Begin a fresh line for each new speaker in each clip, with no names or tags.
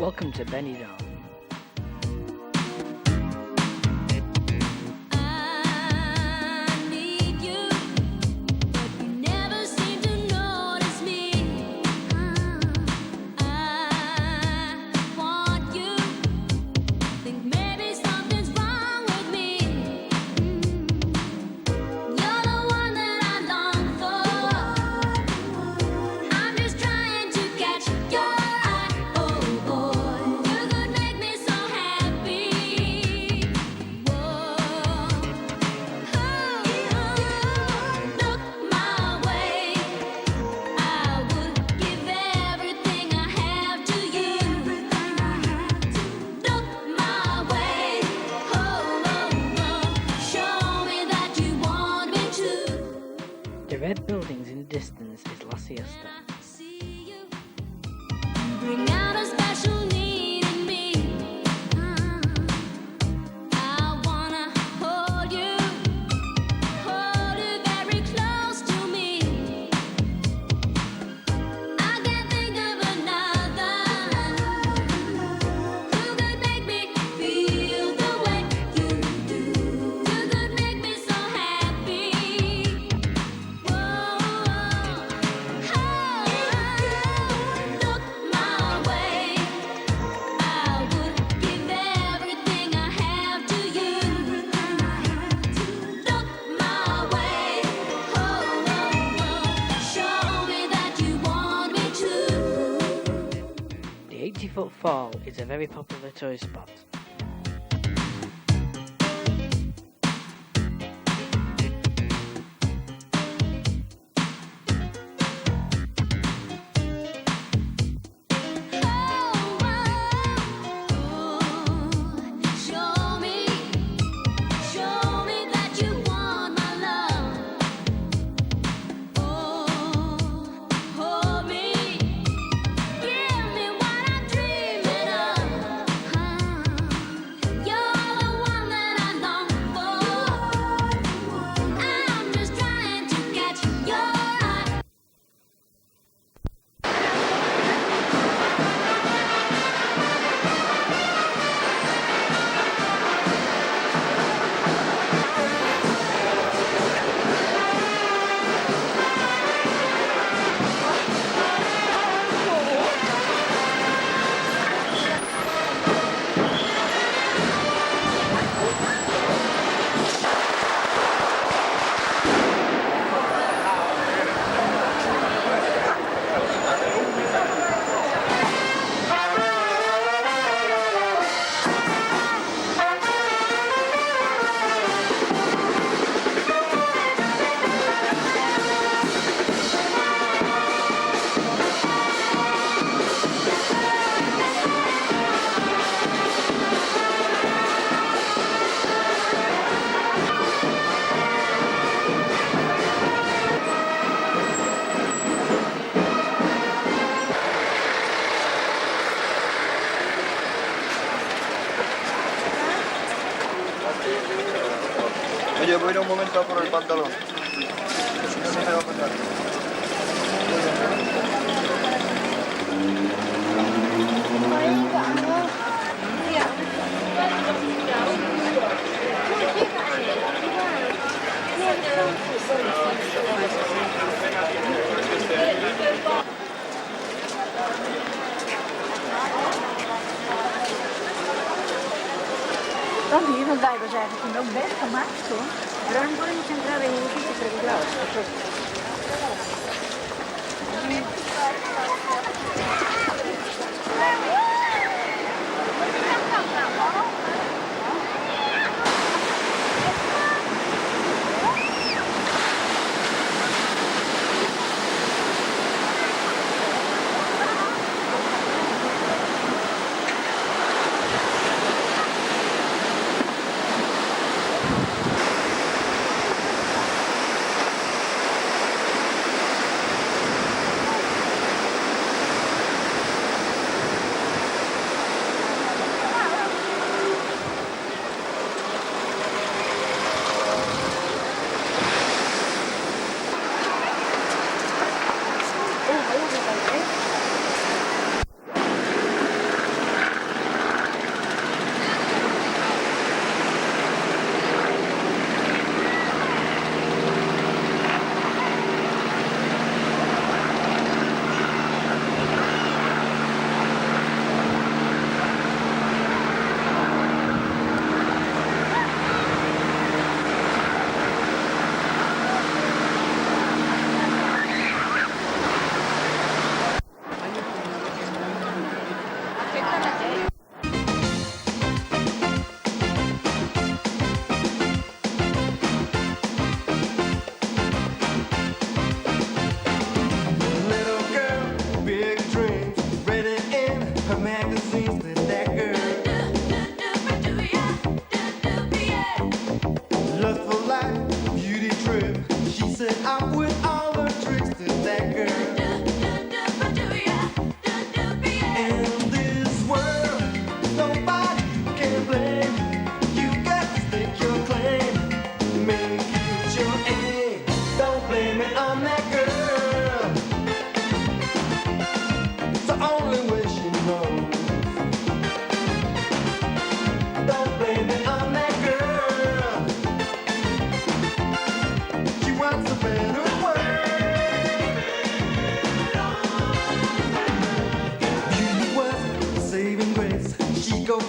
Welcome to Benidorm. The red buildings in the distance is La Siesta.
Bring out a special need in me. I wanna hold you very close to me. I can't think of another who could make me feel the way you do. Who could make me so happy.
The 80-foot fall is a very popular tourist spot.
Oye, voy a ir un momento a por el pantalón. Si no, se me va a pasar.
Dan hier, want wij was eigenlijk toen ook best gemaakt hoor. Pero no podemos entrar en un sitio regulado.
that girl. It's the only way she knows. Don't blame it on that girl. She wants a better world. Beauty was a saving grace. She go.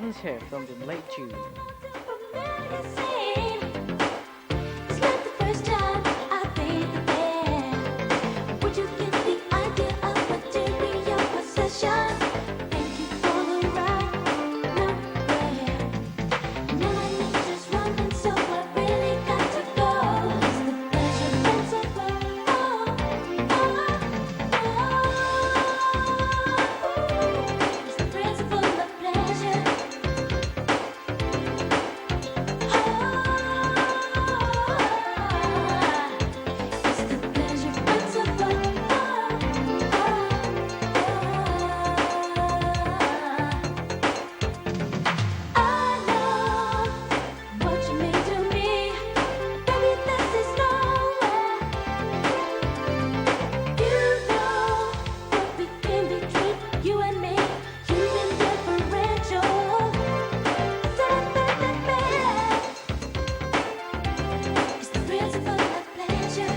Weddings Here, filmed in late June.
It's like the first time I've been there. Would you get the idea of material possession? Thank you for the ride, nowhere. Now I need just running, so I really got to go. It's the pleasure principle. It's the principle of pleasure. It's the pleasure principle. I know what you mean to me, baby. This is nowhere. You know what became between you and me. Human differential. It's the principle of pleasure.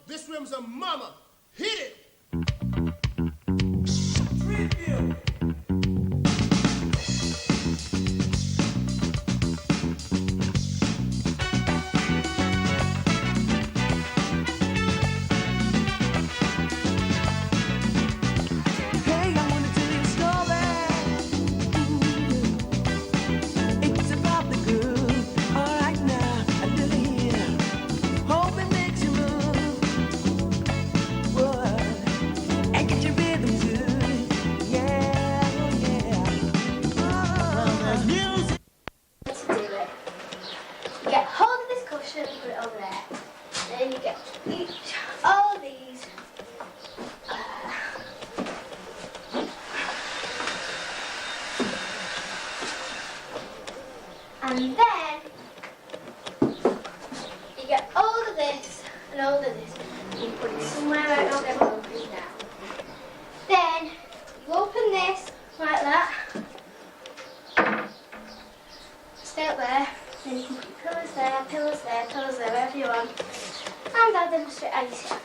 This rim's a mama. Hit it.
Hey, I wanna tell you a story. It's about the good. All right now, I do hear. Hope it makes you move. Whoa. And get your rhythm too. Yeah, oh yeah. Oh.
Music.
To do it. You get hold of this cushion and put it over there. Then you get all these. And then you get all of this and all of this. You put it somewhere I don't get open now. Then you open this like that. Stay up there. Then you can put your pillows there, wherever you want. And I'll demonstrate how you sit.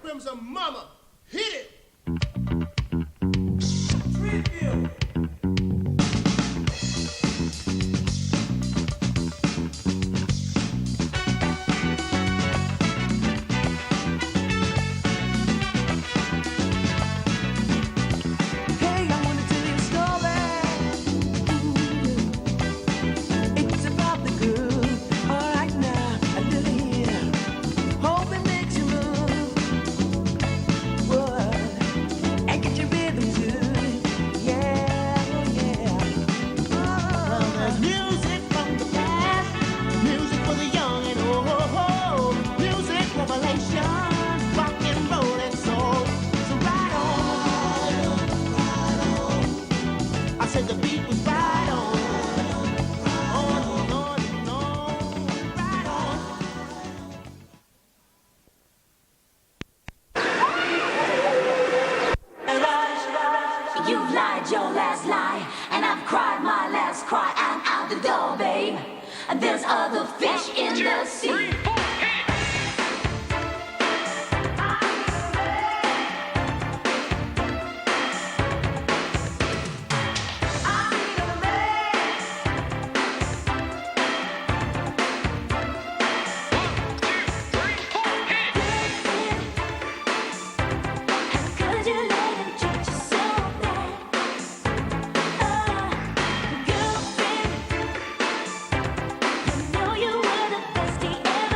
Rim's a mama. Hit it.
Hey, I wanna tell you a story. It's about the good. All right now, I do hear. Hope it makes you move. Whoa.
out the door, babe. There's other fish in the sea. Could you let him treat you so bad? Girlfriend, you know you were the best he ever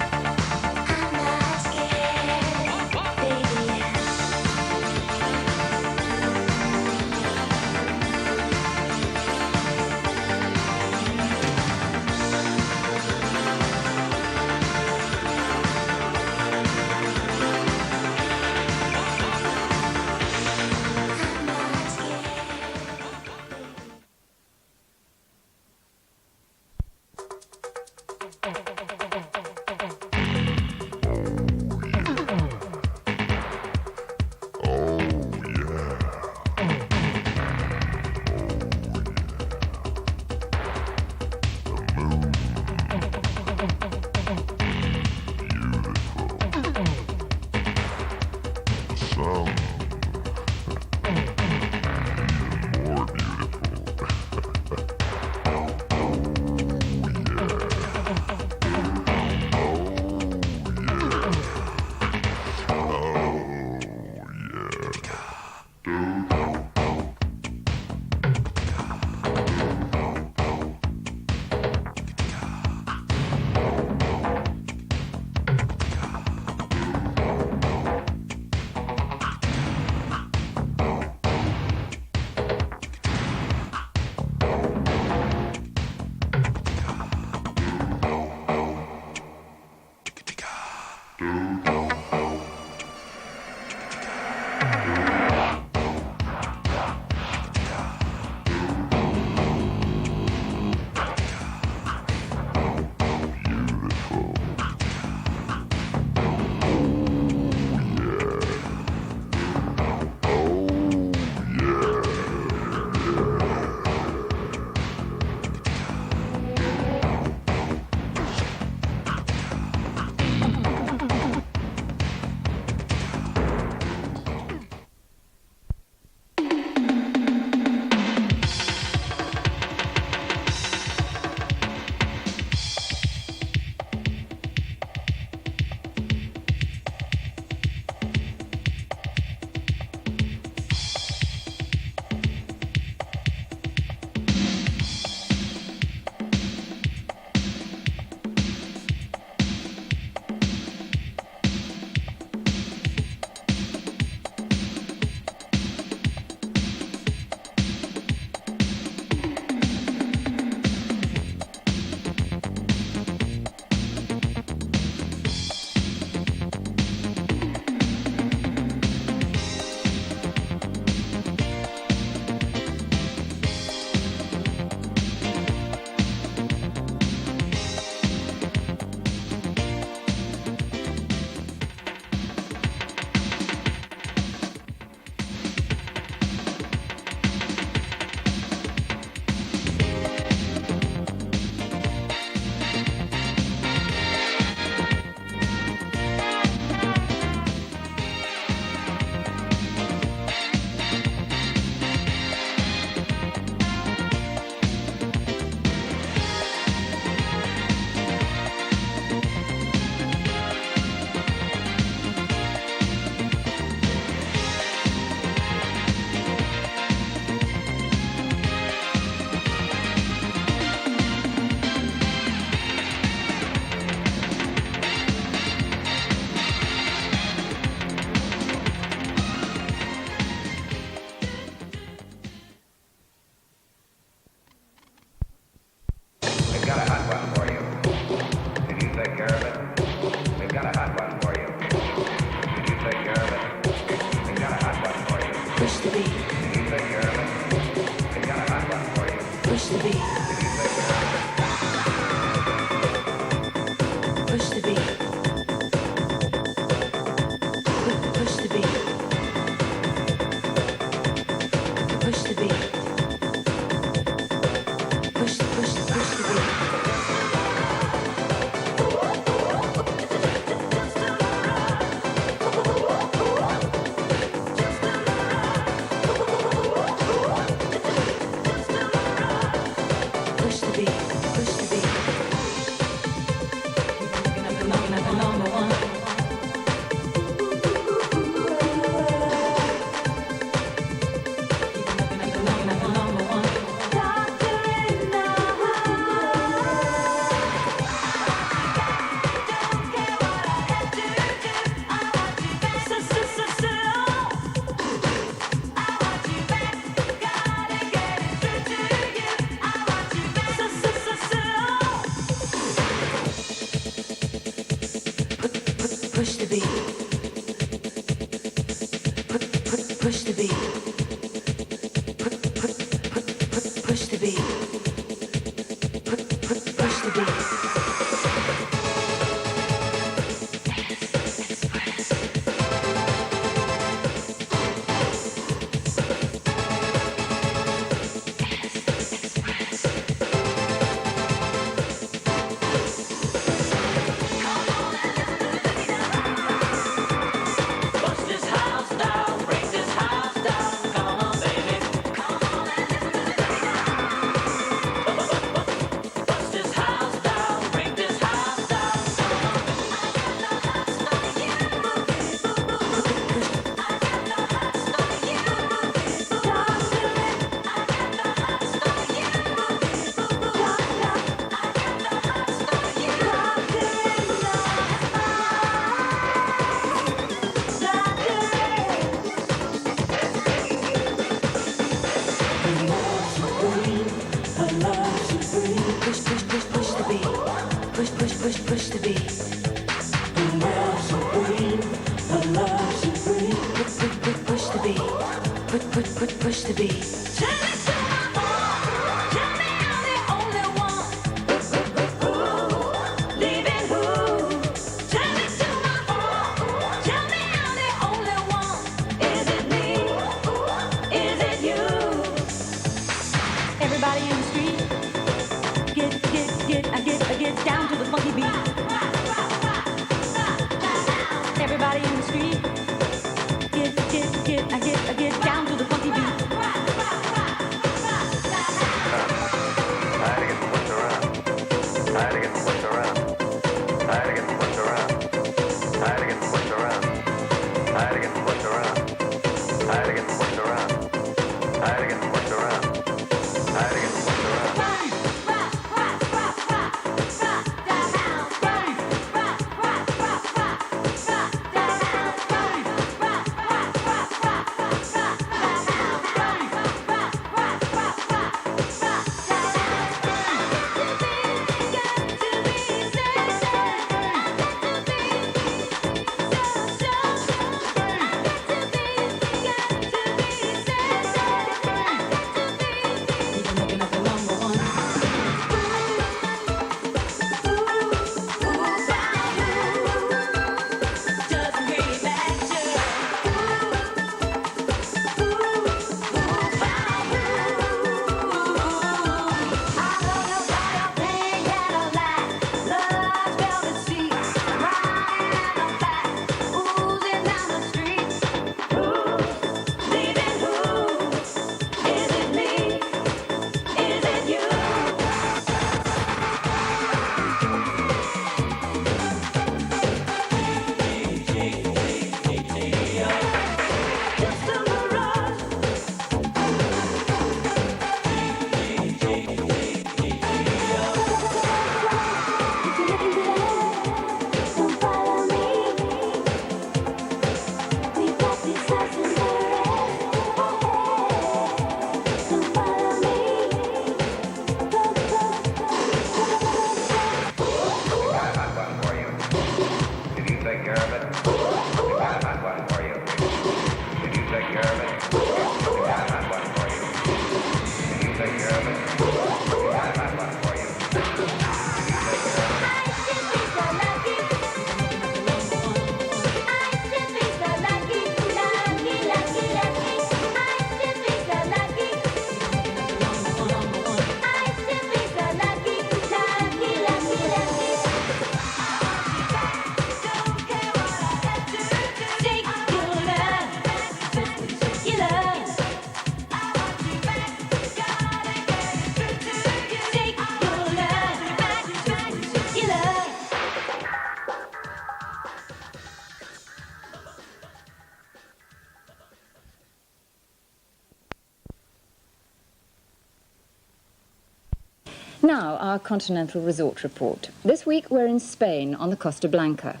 Now, our continental resort report. This week we're in Spain on the Costa Blanca.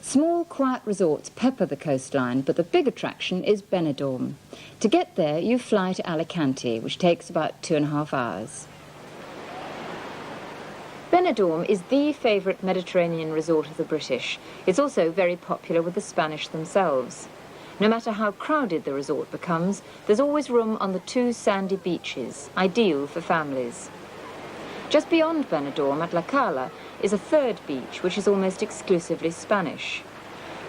Small, quiet resorts pepper the coastline, but the big attraction is Benidorm. To get there, you fly to Alicante, which takes about 2.5 hours. Benidorm is the favourite Mediterranean resort of the British. It's also very popular with the Spanish themselves. No matter how crowded the resort becomes, there's always room on the 2 sandy beaches, ideal for families. Just beyond Benidorm, at La Cala, is a 3rd beach, which is almost exclusively Spanish.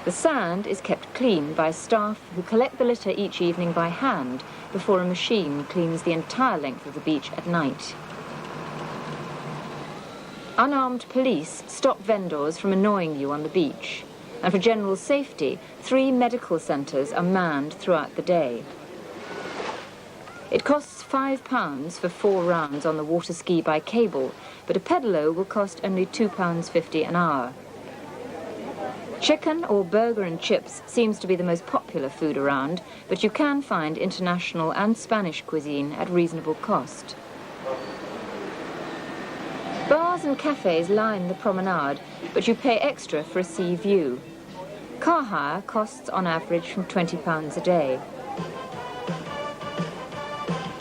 The sand is kept clean by staff who collect the litter each evening by hand before a machine cleans the entire length of the beach at night. Unarmed police stop vendors from annoying you on the beach. And for general safety, 3 medical centres are manned throughout the day. It costs £5 for 4 rounds on the water ski by cable, but a pedalo will cost only £2.50 an hour. Chicken or burger and chips seems to be the most popular food around, but you can find international and Spanish cuisine at reasonable cost. Bars and cafes line the promenade, but you pay extra for a sea view. Car hire costs on average from £20 a day.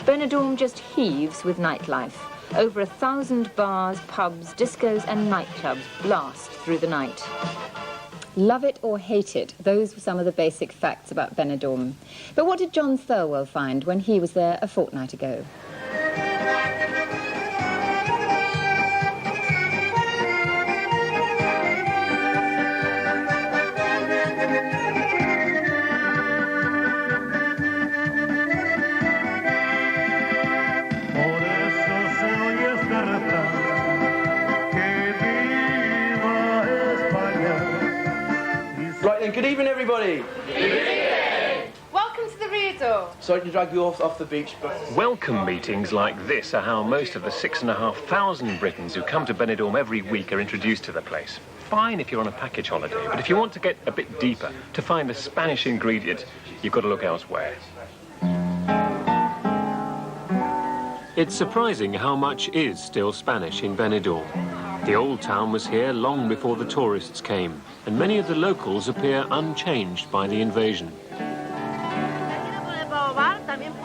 Benidorm just heaves with nightlife. Over 1,000 bars, pubs, discos and nightclubs blast through the night. Love it or hate it, those were some of the basic facts about Benidorm. But what did John Thirlwell find when he was there a fortnight ago?
Right then, good evening everybody.
Welcome to the Rio.
Sorry to drag you off the beach, but...
Welcome meetings like this are how most of the 6,500 Britons who come to Benidorm every week are introduced to the place. Fine if you're on a package holiday, but if you want to get a bit deeper, to find the Spanish ingredient, you've got to look elsewhere. It's surprising how much is still Spanish in Benidorm. The old town was here long before the tourists came, and many of the locals appear unchanged by the invasion.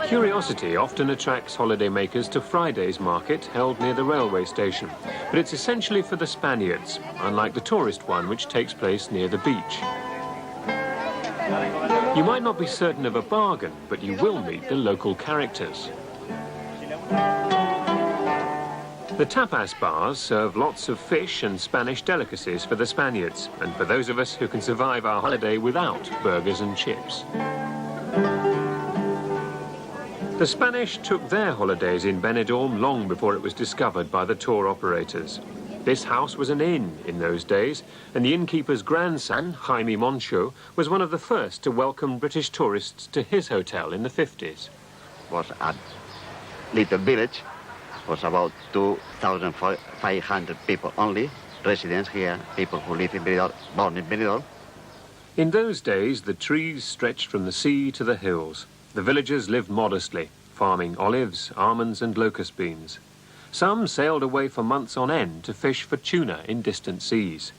Curiosity often attracts holidaymakers to Friday's market held near the railway station, but it's essentially for the Spaniards, unlike the tourist one which takes place near the beach. You might not be certain of a bargain, but you will meet the local characters. The tapas bars serve lots of fish and Spanish delicacies for the Spaniards, and for those of us who can survive our holiday without burgers and chips. The Spanish took their holidays in Benidorm long before it was discovered by the tour operators. This house was an inn in those days, and the innkeeper's grandson, Jaime Moncho, was one of the first to welcome British tourists to his hotel in the 50s.
Was a little village. Was about 2,500 people only, residents here, people who live in Benidorm, born in Benidorm.
In those days, the trees stretched from the sea to the hills. The villagers lived modestly, farming olives, almonds and locust beans. Some sailed away for months on end to fish for tuna in distant seas.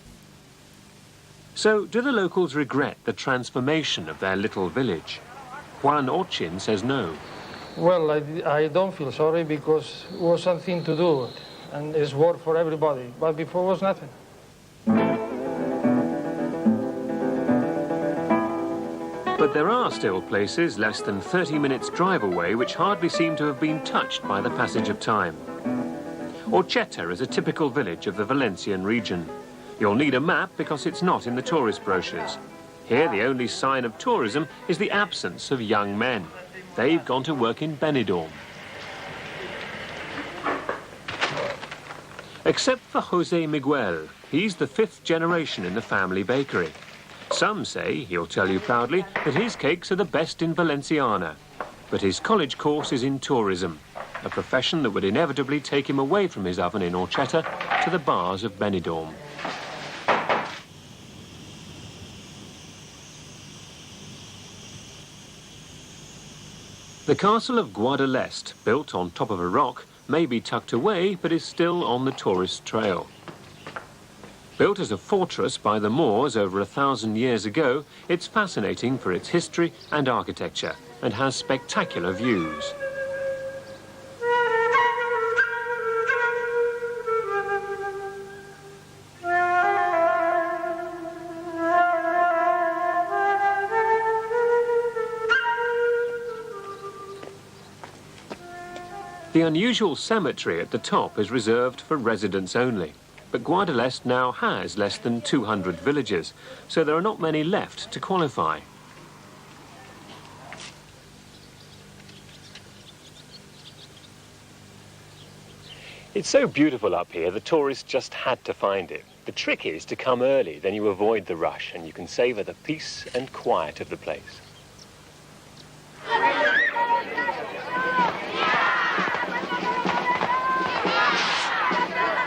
So, do the locals regret the transformation of their little village? Juan Orchin says no.
Well, I don't feel sorry because it was something to do and it's work for everybody, but before was nothing.
But there are still places less than 30 minutes drive away which hardly seem to have been touched by the passage of time. Orcheta is a typical village of the Valencian region. You'll need a map because it's not in the tourist brochures. Here the only sign of tourism is the absence of young men. They've gone to work in Benidorm. Except for Jose Miguel, he's the 5th generation in the family bakery. Some say, he'll tell you proudly, that his cakes are the best in Valenciana. But his college course is in tourism, a profession that would inevitably take him away from his oven in Orcheta to the bars of Benidorm. The castle of Guadalest, built on top of a rock, may be tucked away, but is still on the tourist trail. Built as a fortress by the Moors over 1,000 years ago, it's fascinating for its history and architecture and has spectacular views. The unusual cemetery at the top is reserved for residents only, but Guadalest now has less than 200 villagers, so there are not many left to qualify.
It's so beautiful up here, the tourists just had to find it. The trick is to come early, then you avoid the rush and you can savour the peace and quiet of the place.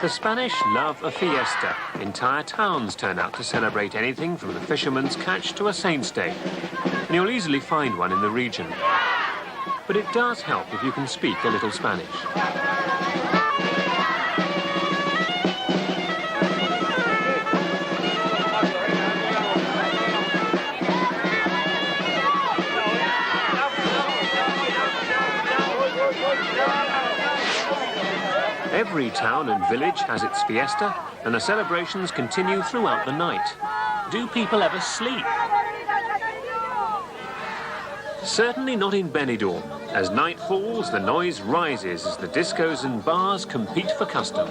The Spanish love a fiesta. Entire towns turn out to celebrate anything from the fisherman's catch to a saint's day. And you'll easily find one in the region. But it does help if you can speak a little Spanish. Every town and village has its fiesta, and the celebrations continue throughout the night. Do people ever sleep? Certainly not in Benidorm. As night falls, the noise rises as the discos and bars compete for custom.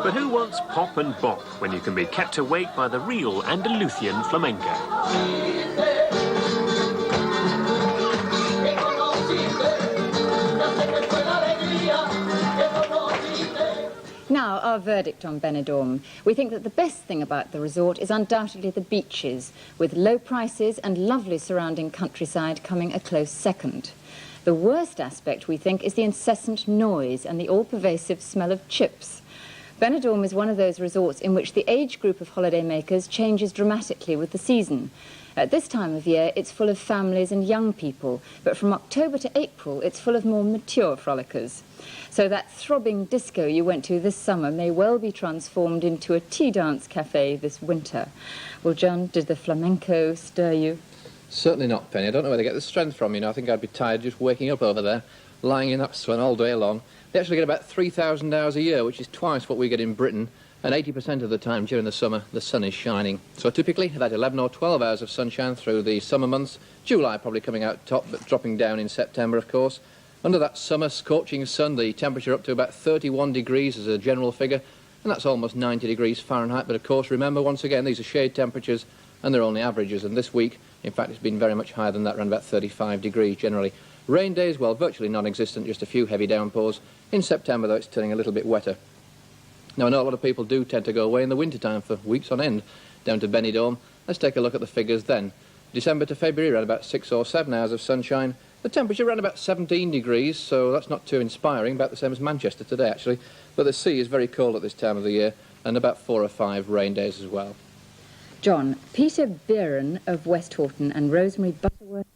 But who wants pop and bop when you can be kept awake by the real Andalusian flamenco?
Now, our verdict on Benidorm. We think that the best thing about the resort is undoubtedly the beaches, with low prices and lovely surrounding countryside coming a close second. The worst aspect, we think, is the incessant noise and the all-pervasive smell of chips. Benidorm is one of those resorts in which the age group of holidaymakers changes dramatically with the season. At this time of year, it's full of families and young people, but from October to April, it's full of more mature frolickers. So that throbbing disco you went to this summer may well be transformed into a tea dance cafe this winter. Well, John, did the flamenco stir you?
Certainly not, Penny. I don't know where they get the strength from, you know. I think I'd be tired just waking up over there, lying in that sun all day long. They actually get about 3,000 hours a year, which is twice what we get in Britain, and 80% of the time during the summer, the sun is shining. So typically, about 11 or 12 hours of sunshine through the summer months. July probably coming out top, but dropping down in September, of course. Under that summer scorching sun, the temperature up to about 31 degrees as a general figure, and that's almost 90 degrees Fahrenheit. But of course, remember, once again, these are shade temperatures, and they're only averages. And this week, in fact, it's been very much higher than that, around about 35 degrees generally. Rain days, well, virtually non-existent, just a few heavy downpours. In September, though, it's turning a little bit wetter. Now, I know a lot of people do tend to go away in the wintertime for weeks on end down to Benidorm. Let's take a look at the figures then. December to February, around about 6 or 7 hours of sunshine. The temperature around about 17 degrees, so that's not too inspiring, about the same as Manchester today, actually. But the sea is very cold at this time of the year, and about 4 or 5 rain days as well.
John, Peter Bieran of West Horton and Rosemary Butterworth